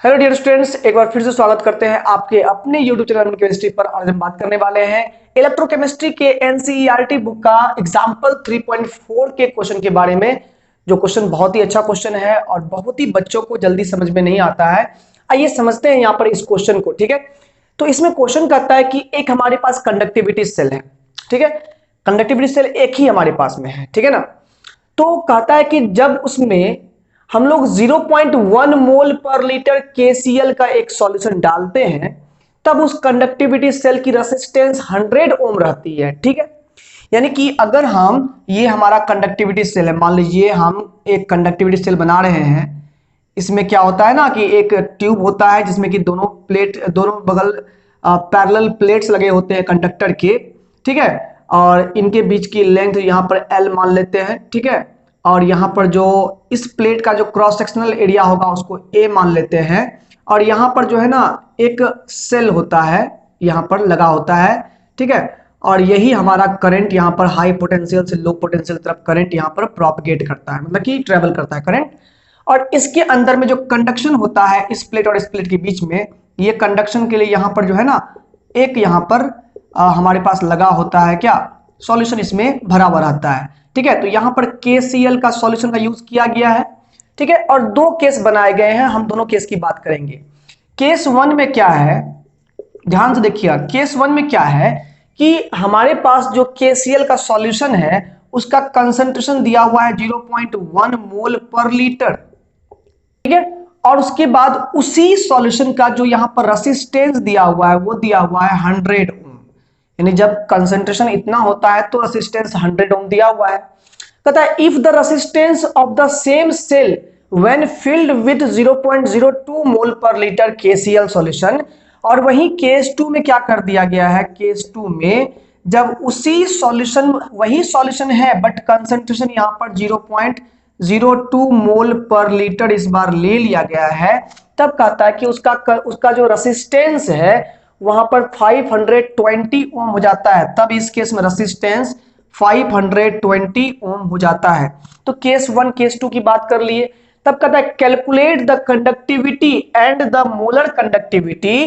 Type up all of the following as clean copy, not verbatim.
Hello dear students, एक बार फिर से स्वागत करते हैं आपके अपने यूट्यूब चैनल केमिस्ट्री पर। आज हम बात करने वाले हैं इलेक्ट्रोकेमिस्ट्री के एनसीईआरटी बुक का एग्जाम्पल 3.4 के क्वेश्चन के बारे में। जो क्वेश्चन बहुत ही अच्छा क्वेश्चन है और बहुत ही बच्चों को जल्दी समझ में नहीं आता है। आइए समझते हैं यहाँ पर इस क्वेश्चन को। ठीक है, तो इसमें क्वेश्चन कहता है कि एक हमारे पास कंडक्टिविटी सेल है। ठीक है, कंडक्टिविटी सेल एक ही हमारे पास में है। ठीक है ना, तो कहता है कि जब उसमें हम लोग 0.1 मोल पर लीटर KCl का एक सॉल्यूशन डालते हैं तब उस कंडक्टिविटी सेल की रेसिस्टेंस 100 ओम रहती है। ठीक है, यानी कि अगर हम ये हमारा कंडक्टिविटी सेल है, मान लीजिए हम एक कंडक्टिविटी सेल बना रहे हैं। इसमें क्या होता है ना कि एक ट्यूब होता है जिसमें कि दोनों बगल पैरेलल प्लेट्स लगे होते हैं कंडक्टर के। ठीक है, और इनके बीच की लेंथ यहाँ पर L मान लेते हैं। ठीक है, और यहाँ पर जो इस प्लेट का जो क्रॉस सेक्शनल एरिया होगा उसको A मान लेते हैं। और यहाँ पर जो है ना एक सेल होता है, यहाँ पर लगा होता है। ठीक है, और यही हमारा करंट यहाँ पर हाई पोटेंशियल से लो पोटेंशियल तरफ करंट यहाँ पर प्रोपगेट करता है, मतलब कि ट्रेवल करता है करंट। और इसके अंदर में जो कंडक्शन होता है इस प्लेट और इस प्लेट के बीच में, ये कंडक्शन के लिए यहाँ पर जो है ना एक यहाँ पर हमारे पास लगा होता है क्या, सॉल्यूशन इसमें भरा हुआ रहता है। ठीक है, तो यहाँ पर KCl का सॉल्यूशन का यूज किया गया है। ठीक है, और दो केस बनाए गए हैं, हम दोनों केस की बात करेंगे। केस 1 में क्या है, ध्यान से देखिएगा। केस 1 में क्या है कि हमारे पास जो KCl का सॉल्यूशन है उसका कंसंट्रेशन दिया हुआ है 0.1 मोल पर लीटर। ठीक है, और उसके बाद उसी सॉल्यूशन का जो यहां पर रेसिस्टेंस दिया हुआ है वो दिया हुआ है 100 ओम। यानी जब कंसंट्रेशन इतना होता है तो रेसिस्टेंस 100 ओम दिया हुआ है। कहता है if the resistance of the same cell when filled with 0.02 mole per litre KCl solution. और वही केस 2 में क्या कर दिया गया है, केस 2 में जब उसी सॉल्यूशन वही सॉल्यूशन है बट कंसंट्रेशन यहां पर 0.02 मोल पर लीटर इस बार ले लिया गया है, तब कहता है कि उसका जो रेसिस्टेंस है वहां पर 520 ओम हो जाता है। तब इस केस में रेसिस्टेंस 520 ओम हो जाता है। तो केस 1 केस 2 की बात कर लिए। तब कहता है calculate the conductivity and the molar conductivity.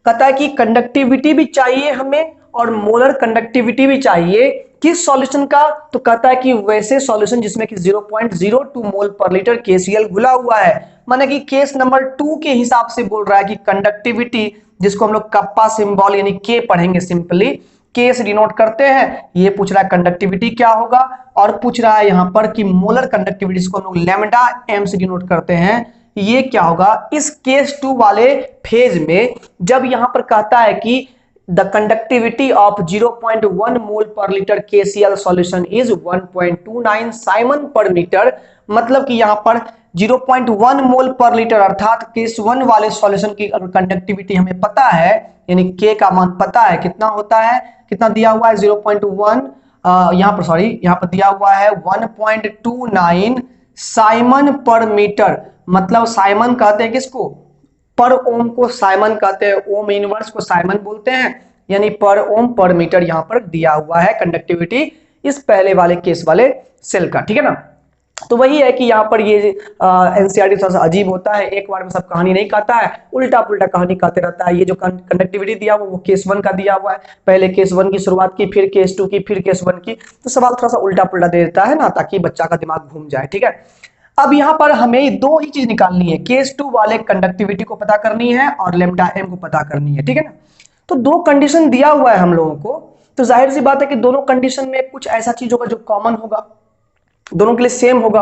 कहता है कि कंडक्टिविटी भी चाहिए हमें और मोलर कंडक्टिविटी भी चाहिए किस सॉल्यूशन का, तो कहता है कि वैसे सॉल्यूशन जिसमें कि 0.02 मोल पर लीटर KCl घुला हुआ है। माने कि केस नंबर 2 के हिसाब से बोल रहा है कि कंडक्टिविटी, जिसको हम लोग कप्पा सिंबल यानी K पढ़ेंगे, सिंपली K से डिनोट करते हैं। ये पूछ रहा है कंडक्टिविटी क्या होगा, और पूछ रहा है यहां पर कि मोलर कंडक्टिविटी, जिसको हम लोग लैम्डा M से डिनोट करते हैं, ये क्या होगा इस केस 2 वाले फेज में। जब यहां पर कहता है कि the conductivity of 0.1 mole per liter KCl solution is 1.29 Simon पर मीटर। मतलब कि यहां पर 0.1 मोल पर लीटर अर्थात केस 1 वाले सॉल्यूशन की कंडक्टिविटी हमें पता है, यानी K का मान पता है कितना होता है, कितना दिया हुआ है 0.1, यहां पर सॉरी यहां पर दिया हुआ है 1.29 साइमन पर मीटर। मतलब साइमन कहते हैं किसको, पर ओम को साइमन कहते हैं, ओम इनवर्स को साइमन बोलते हैं, यानी पर ओम पर मीटर यहां पर दिया हुआ है कंडक्टिविटी इस पहले वाले केस वाले सेल का। ठीक है ना, तो वही है कि यहाँ पर ये एनसीईआरटी थोड़ा सा अजीब होता है, एक बार में सब कहानी नहीं कहता है, उल्टा पुल्टा कहानी कहते रहता है। ये जो कंडक्टिविटी दिया हुआ वो केस 1 का दिया हुआ है, पहले केस 1 की शुरुआत की, फिर केस 2 की, फिर केस 1 की, तो सवाल थोड़ा सा उल्टा पुल्टा दे देता है ना, ताकि बच्चा का दिमाग घूम जाए। ठीक है, अब यहां पर हमें दो ही चीज निकालनी है, केस 2 वाले कंडक्टिविटी को पता करनी है और लैम्डा M को पता करनी है। ठीक है ना, तो दो कंडीशन दिया हुआ है हम लोगों को, तो जाहिर सी बात है कि दोनों कंडीशन में कुछ ऐसा चीज होगा जो कॉमन होगा, दोनों के लिए सेम होगा।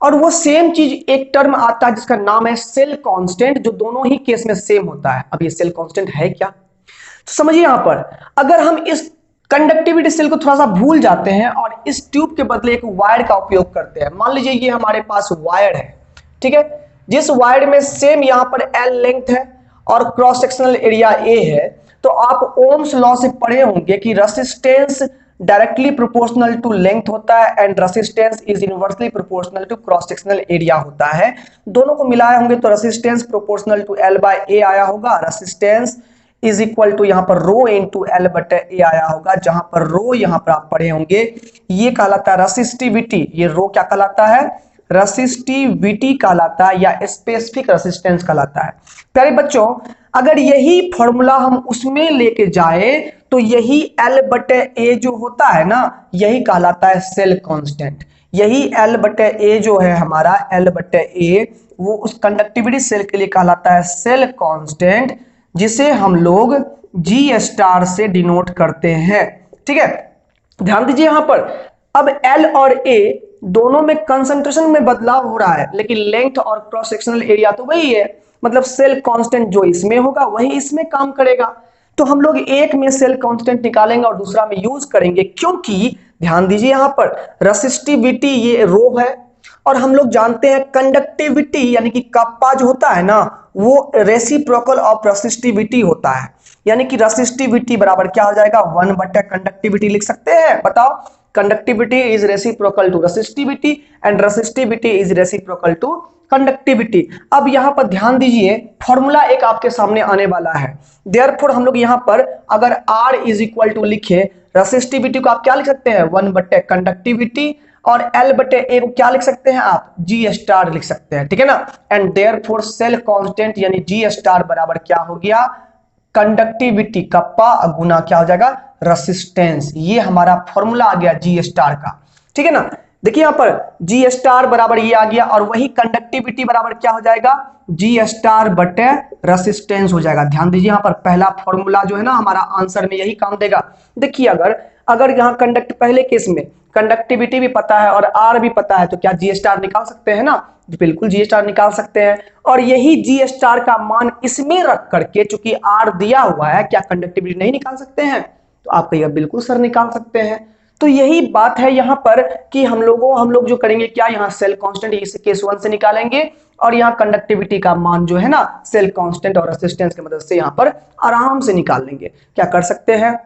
और वो सेम चीज एक टर्म आता है जिसका नाम है सेल कांस्टेंट, जो दोनों ही केस में सेम होता है। अब ये सेल कांस्टेंट है क्या, तो समझिए यहां पर अगर हम इस कंडक्टिविटी सेल को थोड़ा सा भूल जाते हैं और इस ट्यूब के बदले एक वायर का उपयोग करते हैं। मान लीजिए ये हमारे पास वायर है। ठीक है, जिस वायर में सेम यहां पर L लेंथ है और क्रॉस सेक्शनल एरिया A है, तो आप ओम्स लॉ से पढ़े होंगे कि resistance directly proportional to length होता है and resistance is inversely proportional to cross sectional area होता है। दोनों को मिलाए होंगे तो रेसिस्टेंस प्रोपोर्शनल टू L/A आया होगा, रेसिस्टेंस इज इक्वल टू यहाँ पर रो इंटू L/A आया होगा, जहां पर रो यहाँ पर आप पढ़े होंगे ये कहलाता है रेसिस्टिविटी। ये रो क्या कहलाता है, रेसिस्टिविटी कहलाता है या स्पेसिफिक रेसिस्टेंस कहलाता है। प्यारे बच्चों, अगर यही फॉर्मूला हम उसमें लेके जाए तो यही L/A जो होता है ना, यही कहलाता है सेल कांस्टेंट। यही L/A जो है हमारा L/A, वो उस कंडक्टिविटी सेल के लिए कहलाता है सेल कांस्टेंट, जिसे हम लोग G* से डिनोट करते हैं। ठीक है, ध्यान दीजिए यहां पर, अब L और A दोनों में कंसंट्रेशन में बदलाव हो रहा है, लेकिन लेंथ और क्रॉस सेक्शनल एरिया तो वही है। मतलब सेल कांस्टेंट जो इसमें होगा वही इसमें काम करेगा। तो हम लोग एक में सेल कांस्टेंट निकालेंगे और दूसरा में यूज करेंगे, क्योंकि ध्यान दीजिए यहां पर रेसिस्टिविटी ये रो है, और हम लोग जानते हैं कंडक्टिविटी यानी कि कप्पा जो होता है ना, वो रेसिप्रोकल ऑफ रेसिस्टिविटी होता है। यानी कि रेसिस्टिविटी बराबर क्या हो जाएगा, 1/कंडक्टिविटी लिख सकते हैं। बताओ, conductivity is reciprocal to resistivity and resistivity is reciprocal to conductivity. अब यहां पर ध्यान दीजिए, फॉर्मूला एक आपके सामने आने वाला है। देयरफॉर हम लोग यहां पर अगर R इज इक्वल टू लिखे रेसिस्टिविटी को आप क्या लिख सकते हैं, 1/कंडक्टिविटी, और L/A को क्या लिख सकते हैं आप, G* लिख सकते हैं। ठीक है ना, एंड देयरफॉर सेल कांस्टेंट यानी G* बराबर क्या हो गया, कंडक्टिविटी कप्पा गुना क्या हो जाएगा, रेसिस्टेंस। ये हमारा फॉर्मूला आ गया G* का। ठीक है ना, देखिए यहां पर G* बराबर ये आ गया, और वही कंडक्टिविटी बराबर क्या हो जाएगा, G* रेसिस्टेंस हो जाएगा। ध्यान दीजिए यहां पर पहला फॉर्मूला जो है ना हमारा आंसर में यही काम देगा। देखिए अगर यहां पहले केस में कंडक्टिविटी भी पता है और R भी पता है, तो क्या G* निकाल सकते हैं ना, बिल्कुल G* निकाल सकते हैं। और यही G* का मान इसमें रख करके, चूंकि R दिया हुआ है, क्या कंडक्टिविटी नहीं निकाल सकते हैं, तो आप कहिएगा बिल्कुल सर निकाल सकते हैं। तो यही बात है यहां पर कि हम लोग जो करेंगे क्या, यहाँ सेल कांस्टेंट इस केस 1 से निकालेंगे, और यहाँ कंडक्टिविटी का मान जो है ना सेल कांस्टेंट और रेसिस्टेंस की मदद से यहाँ पर आराम से निकाल लेंगे। क्या कर सकते हैं,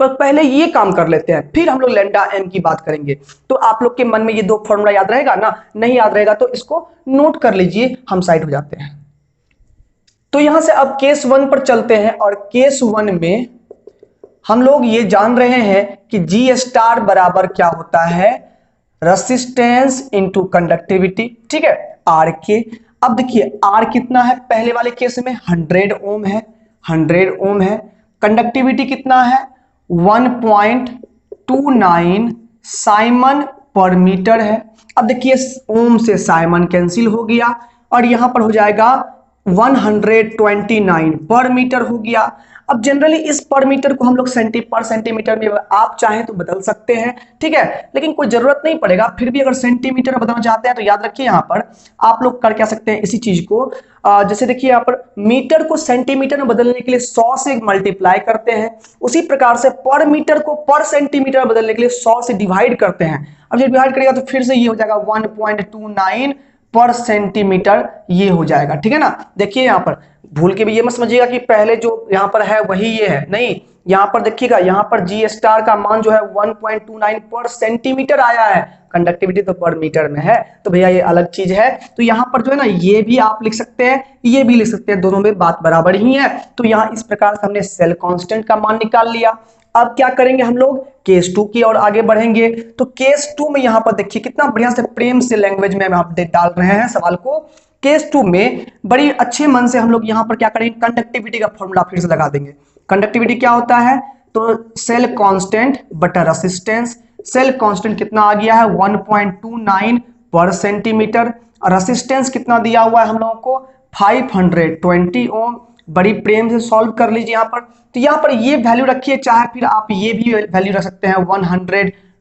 पर पहले ये काम कर लेते हैं, फिर हम लोग लैम्डा m की बात करेंगे। तो आप लोग के मन में ये दो फॉर्मूला याद रहेगा ना, नहीं याद रहेगा तो इसको नोट कर लीजिए, हम साइड हो जाते हैं। तो यहां से अब केस 1 पर चलते हैं, और केस 1 में हम लोग ये जान रहे हैं कि G* बराबर क्या होता है, रेसिस्टेंस इंटू कंडक्टिविटी। ठीक है, R के। अब देखिए R कितना है, पहले वाले केस में 100 ओम है, 100 ओम है। कंडक्टिविटी कितना है, 1.29 साइमन पर मीटर है। अब देखिए ओम से साइमन कैंसिल हो गया, और यहां पर हो जाएगा 129 पर मीटर हो गया। अब जनरली इस पर मीटर को हम लोग पर सेंटीमीटर में आप चाहें तो बदल सकते हैं, ठीक है, लेकिन कोई जरूरत नहीं पड़ेगा। फिर भी अगर सेंटीमीटर बदलना चाहते हैं तो याद रखिए यहां पर आप लोग कर क्या सकते हैं इसी चीज को, जैसे देखिए यहां पर मीटर को सेंटीमीटर में बदलने के लिए 100 से मल्टीप्लाई करते हैं, उसी प्रकार से पर मीटर को पर सेंटीमीटर बदलने के लिए 100 से डिवाइड करते हैं। अब जब डिवाइड करेगा तो फिर से ये हो जाएगा 1.29 पर सेंटीमीटर, ये हो जाएगा। ठीक है ना, देखिए यहां पर भूल के भी ये मत समझिएगा कि पहले जो यहां पर है वही ये है, नहीं, यहां पर देखिएगा यहां पर G* का मान जो है 1.29 पर सेंटीमीटर आया है, कंडक्टिविटी तो पर मीटर में है, तो भैया ये अलग चीज है। तो यहां पर जो है ना ये भी आप लिख सकते हैं, ये भी लिख सकते हैं, दोनों में बात बराबर ही है। तो यहां इस प्रकार से हमने सेल कांस्टेंट का मान निकाल लिया। अब क्या करेंगे हम लोग, केस 2 की ओर आगे बढ़ेंगे। तो केस 2 में यहां पर देखिए कितना बढ़िया से प्रेम से लैंग्वेज में हम डाल रहे हैं सवाल को। केस 2 में बड़ी अच्छे मन से हम लोग यहां पर क्या करेंगे, कंडक्टिविटी का फॉर्मूला फिर से लगा देंगे। कंडक्टिविटी क्या होता है, तो सेल कांस्टेंट बटा रेसिस्टेंस। सेल कांस्टेंट कितना आ गया है 1.29 पर सेंटीमीटर, और रेसिस्टेंस कितना दिया हुआ है हम लोगों को 520 ओम। बड़ी प्रेम से सॉल्व कर लीजिए यहां पर। तो यहां पर ये वैल्यू रखिए, चाहे फिर आप ये भी वैल्यू रख सकते हैं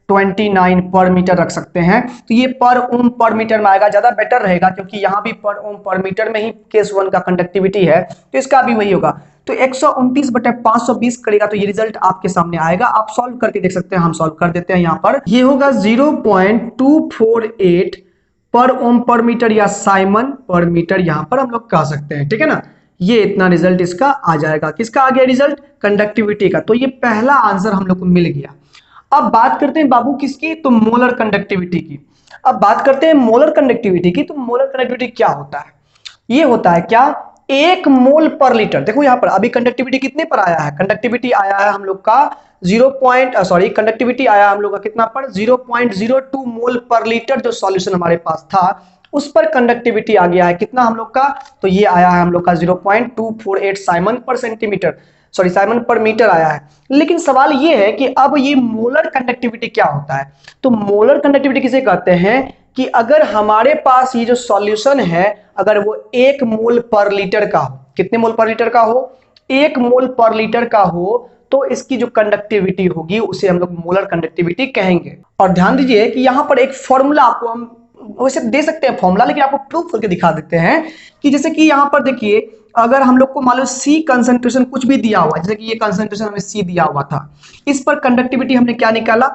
129 पर मीटर रख सकते हैं। तो ये पर ओम पर मीटर में आएगा, ज्यादा बेटर रहेगा, क्योंकि यहां भी पर ओम पर मीटर में ही केस 1 का कंडक्टिविटी है, तो इसका भी वही होगा। तो 129/520 करेगा तो ये रिजल्ट आपके सामने आएगा। आप सॉल्व करके देख सकते हैं, हम सॉल्व कर देते हैं। यहां पर ये होगा 0.248 पर ओम पर मीटर या साइमन पर मीटर, यहां पर हम लोग कह सकते हैं। ठीक है ना, ये इतना रिजल्ट इसका आ जाएगा। किसका आ गया रिजल्ट, कंडक्टिविटी का। तो ये पहला आंसर हम लोग को मिल गया। अब बात करते हैं बाबू किसकी, तो मोलर कंडक्टिविटी की। अब बात करते हैं मोलर कंडक्टिविटी की। तो मोलर कंडक्टिविटी क्या होता है, ये होता है क्या, 1 मोल पर लीटर। देखो यहाँ पर अभी कंडक्टिविटी कितने पर आया है, कंडक्टिविटी आया है हम लोग का कंडक्टिविटी आया हम लोग का कितना पर 0.02 मोल पर लीटर। जो सॉल्यूशन हमारे पास था उस पर कंडक्टिविटी आ गया है कितना हम लोग का, तो ये आया है हम लोग का 0.248 साइमन पर सेंटीमीटर, सॉरी साइमन पर मीटर आया है। लेकिन सवाल ये है कि अब ये मोलर कंडक्टिविटी क्या होता है। तो मोलर कंडक्टिविटी किसे कहते हैं कि अगर हमारे पास ये जो सॉल्यूशन है अगर वो 1 मोल पर लीटर का हो, कितने मोल पर लीटर का हो, 1 मोल पर लीटर का हो, तो इसकी जो कंडक्टिविटी होगी उसे हम लोग मोलर कंडक्टिविटी कहेंगे। और ध्यान दीजिए कि यहां पर एक फॉर्मूला आपको हम वैसे दे सकते हैं फॉर्मूला, लेकिन आपको प्रूफ करके दिखा देते हैं कि जैसे कि यहां पर देखिए अगर हम लोग को मान लो सी कंसंट्रेशन कुछ भी दिया हुआ है, जैसे कि ये कंसंट्रेशन हमें सी दिया हुआ था, इस पर कंडक्टिविटी हमने क्या निकाला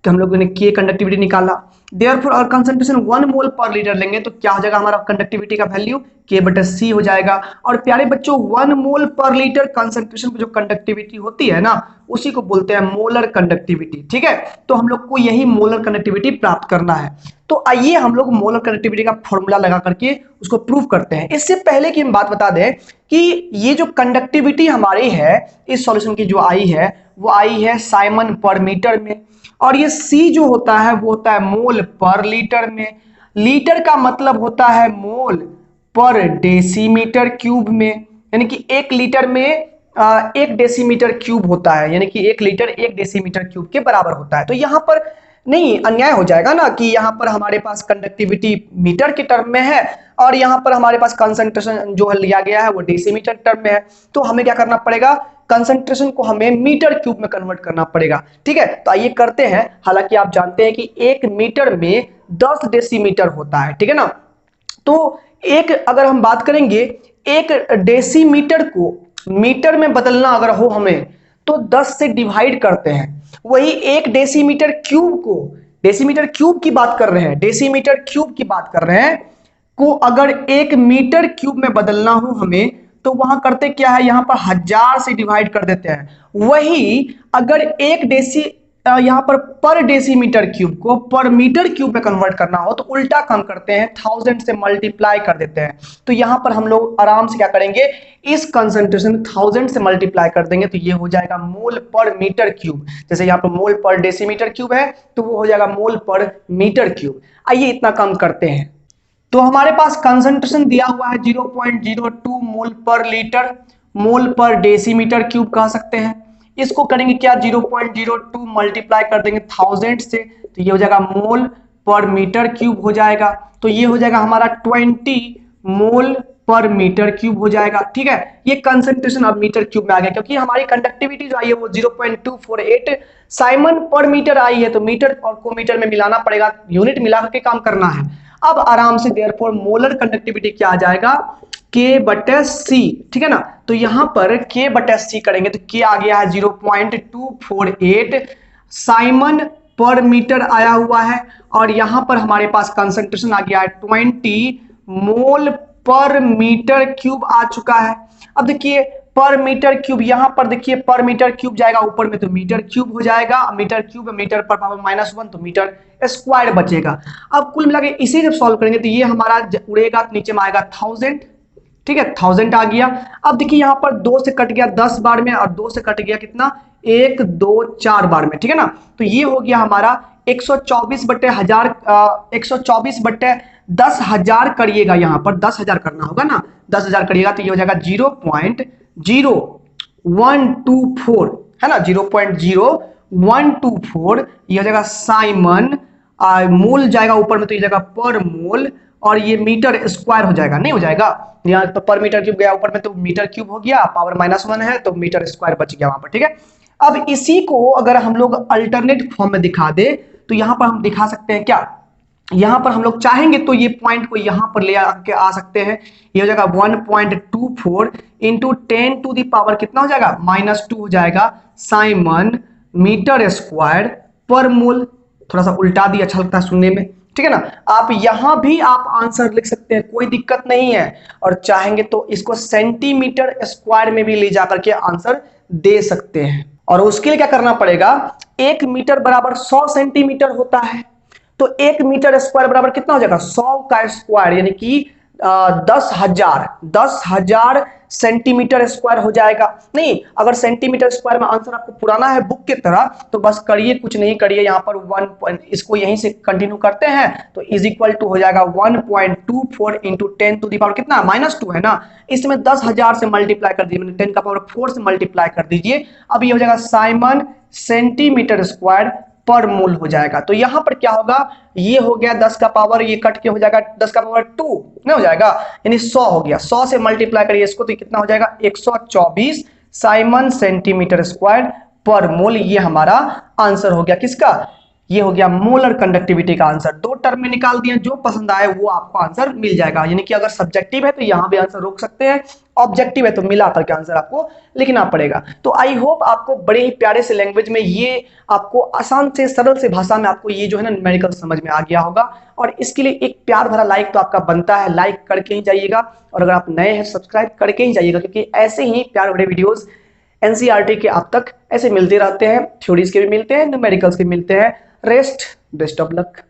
कि हम लोगों ने के कंडक्टिविटी निकाला। देयरफॉर अगर कंसंट्रेशन 1 मोल पर लीटर लेंगे तो क्या हो जाएगा हमारा कंडक्टिविटी का वैल्यू K/C हो जाएगा। और प्यारे बच्चों 1 मोल पर लीटर कंसंट्रेशन की जो कंडक्टिविटी होती है ना उसी को बोलते हैं मोलर कंडक्टिविटी। ठीक है, तो हम लोग को यही मोलर कंडक्टिविटी प्राप्त करना है। तो आइए हम लोग मोलर कंडक्टिविटी का फॉर्मूला लगा करके उसको प्रूव करते हैं। इससे पहले कि हम बात बता दें कि ये जो कंडक्टिविटी हमारी है इस सॉल्यूशन की जो आई है वो आई है साइमन पर मीटर में, और ये C जो होता है वो होता है मोल पर लीटर में। लीटर का मतलब होता है मोल पर डेसीमीटर क्यूब में, यानी कि 1 लीटर में 1 डेसीमीटर क्यूब होता है, यानी कि 1 लीटर 1 डेसीमीटर क्यूब के बराबर होता है। तो यहाँ पर नहीं अन्याय हो जाएगा ना कि यहाँ पर हमारे पास कंडक्टिविटी मीटर के टर्म में है और यहाँ पर हमारे पास कंसंट्रेशन जो लिया गया है वो डेसीमीटर टर्म में है। तो हमें क्या करना पड़ेगा, कंसंट्रेशन को हमें मीटर क्यूब में कन्वर्ट करना पड़ेगा। ठीक है, तो आइए करते हैं। हालांकि आप जानते हैं कि 1 मीटर में 10 डेसीमीटर होता है। ठीक है ना, तो एक अगर हम बात करेंगे 1 डेसीमीटर को मीटर में बदलना अगर हो हमें तो 10 से डिवाइड करते हैं। वही 1 डेसीमीटर क्यूब को, डेसीमीटर क्यूब की बात कर रहे हैं, डेसीमीटर क्यूब की बात कर रहे हैं को अगर 1 मीटर क्यूब में बदलना हो हमें तो वहां करते क्या है, यहां पर 1000 से डिवाइड कर देते हैं। वही अगर 1 डेसी यहां पर डेसीमीटर क्यूब को पर मीटर क्यूब में कन्वर्ट करना हो तो उल्टा काम करते हैं, 1000 से मल्टीप्लाई कर देते हैं। तो यहां पर हम लोग आराम से क्या करेंगे, इस कंसंट्रेशन 1000 से मल्टीप्लाई कर देंगे तो ये हो जाएगा मोल पर मीटर क्यूब। जैसे यहाँ पर मोल पर डेसीमीटर क्यूब है तो वो हो जाएगा मोल पर मीटर क्यूब। आइए इतना काम करते हैं। तो हमारे पास कंसंट्रेशन दिया हुआ है 0.02 मोल पर लीटर, मोल पर डेसीमीटर क्यूब कह सकते हैं। इसको करेंगे क्या, 0.02 मल्टीप्लाई कर देंगे 1000 से तो ये हो जाएगा मोल पर मीटर क्यूब हो जाएगा। तो ये हो जाएगा हमारा 20 मोल पर मीटर क्यूब हो जाएगा। ठीक है, ये कंसंट्रेशन अब मीटर क्यूब में आ गया क्योंकि हमारी कंडक्टिविटी जो आई है वो 0.248 साइमन पर मीटर आई है, तो मीटर और को मीटर में मिलाना पड़ेगा, यूनिट मिला करके काम करना है। अब आराम से देयरफॉर मोलर कंडक्टिविटी क्या आ जाएगा, K/C। ठीक है ना, तो यहां पर K/C करेंगे तो K आ गया है 0.248 साइमन पर मीटर आया हुआ है, और यहां पर हमारे पास कंसंट्रेशन आ गया है 20 मोल पर मीटर क्यूब आ चुका है। अब देखिए पर मीटर क्यूब, यहां पर देखिए पर मीटर क्यूब जाएगा ऊपर में तो मीटर क्यूब हो जाएगा, मीटर क्यूब मीटर पर पावर -1 तो मीटर स्क्वायर बचेगा। अब कुल मिला के इसे जब सॉल्व करेंगे तो ये हमारा उड़ेगा तो नीचे में आएगा 1000। ठीक है, 1000 आ गया। अब देखिए यहाँ पर 2 से कट गया 10 बार में और 2 से कट गया कितना, 1 2 4 बार में। ठीक है ना, तो ये हो गया हमारा 124/1000, 124/10,000 करिएगा, यहाँ पर 10,000 करना होगा ना, 10,000 करिएगा तो ये हो जाएगा 0.0124 है ना, 0.0124 ये हो जाएगा साइमन, मोल जाएगा ऊपर में तो ये जाएगा पर मोल, और ये मीटर स्क्वायर हो जाएगा, नहीं हो जाएगा यहाँ तो पर मीटर क्यूब गया ऊपर में तो मीटर क्यूब हो गया, पावर -1 है तो मीटर स्क्वायर बच गया वहां पर। ठीक है, अब इसी को अगर हम लोग अल्टरनेट फॉर्म में दिखा दे तो यहां पर हम दिखा सकते हैं क्या, यहां पर हम लोग चाहेंगे तो ये पॉइंट को यहां पर ले आके आ सकते हैं। ये हो जाएगा 1.24 इंटू 10 टू द पावर कितना हो जाएगा, -2 हो जाएगा साइमन मीटर स्क्वायर पर मोल। थोड़ा सा उल्टा दिया, अच्छा लगता है सुनने में। ठीक है ना, आप यहां भी आप आंसर लिख सकते हैं, कोई दिक्कत नहीं है, और चाहेंगे तो इसको सेंटीमीटर स्क्वायर में भी ले जाकर के आंसर दे सकते हैं। और उसके लिए क्या करना पड़ेगा, 1 मीटर बराबर 100 सेंटीमीटर होता है, तो 1 मीटर स्क्वायर बराबर कितना हो जाएगा, 100 का स्क्वायर, यानी कि 10,000 सेंटीमीटर स्क्वायर हो जाएगा। नहीं, अगर सेंटीमीटर स्क्वायर में आंसर आपको पुराना है बुक की तरह तो बस करिए, कुछ नहीं करिए, यहाँ पर 1 इसको यहीं से कंटिन्यू करते हैं तो इज इक्वल टू हो जाएगा 1.24 इंटू 10 टू द पावर कितना -2 है ना, इसमें 10,000 से मल्टीप्लाई कर दीजिए, 10 का पावर 4 से मल्टीप्लाई कर दीजिए। अब ये हो जाएगा साइमन सेंटीमीटर स्क्वायर पर मोल हो जाएगा। तो यहां पर क्या होगा, ये हो गया 10 का पावर, ये कट के हो जाएगा 10 का पावर 2 ना हो जाएगा, यानी 100 हो गया। 100 से मल्टीप्लाई करिए इसको तो कितना हो जाएगा 124 साइमन सेंटीमीटर स्क्वायर पर मोल। ये हमारा आंसर हो गया किसका, ये हो गया मोलर कंडक्टिविटी का आंसर। दो टर्म में निकाल दिए, जो पसंद आए वो आपको आंसर मिल जाएगा। यानी कि अगर सब्जेक्टिव है तो यहां भी आंसर रोक सकते हैं, ऑब्जेक्टिव है तो मिला करके आंसर आपको लिखना पड़ेगा। तो आई होप आपको बड़े ही प्यारे से लैंग्वेज में, ये आपको आसान से सरल से भाषा में आपको ये जो है ना न्यूमेरिकल समझ में आ गया होगा। और इसके लिए एक प्यार भरा लाइक तो आपका बनता है, लाइक करके ही जाइएगा। और अगर आप नए हैं सब्सक्राइब करके ही जाइएगा, क्योंकि ऐसे ही प्यार भरे वीडियोस एनसीईआरटी के आप तक ऐसे मिलते रहते हैं, थ्योरीज के भी मिलते हैं, न्यूमेरिकल्स के मिलते हैं। Rest best of luck.